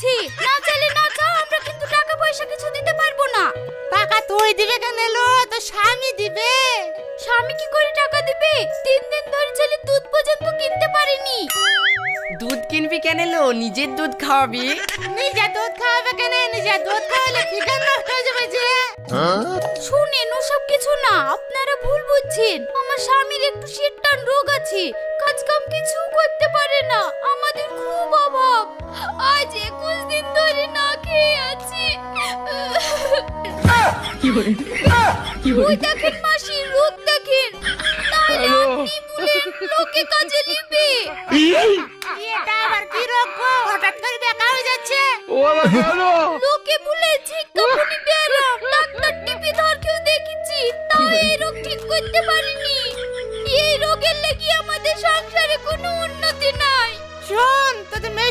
বলছি, না চাইলে না চাও, আমরা কিন্তু টাকা পয়সা কিছু দিতে পারবো না। টাকা তুই দিবে কেন এলো? তো স্বামী দিবে। স্বামী কি করে টাকা দিবে? 3 দিন ধরে ছেলে দুধ পর্যন্ত কিনতে পারেনি। দুধ কিনবি কেন এলো? নিজের দুধ খাওয়াবি। নিজে দুধ খাওয়াবে কেন? নিজে দুধ খাওয়ালে ফিগার নষ্ট হয়ে যাবে যে। শুনেন, ওসব কিছু না, আপনারা ভুল বুঝছেন। আমার স্বামীর একটু শীতটান রোগ আছে, কাজ কাম কিছু করতে পারে না। আমাদের খুব অভাব, আজ 21 দিন ধরে না খেয়ে আছি। ওই দেখেন মাসি, রোগ দেখেন। তাহলে আপনি বলেন লোকে কাজে নিবে। এটা আবার কি রোগ গো? হঠাৎ করে দেখা হয়ে যাচ্ছে। ও বাবা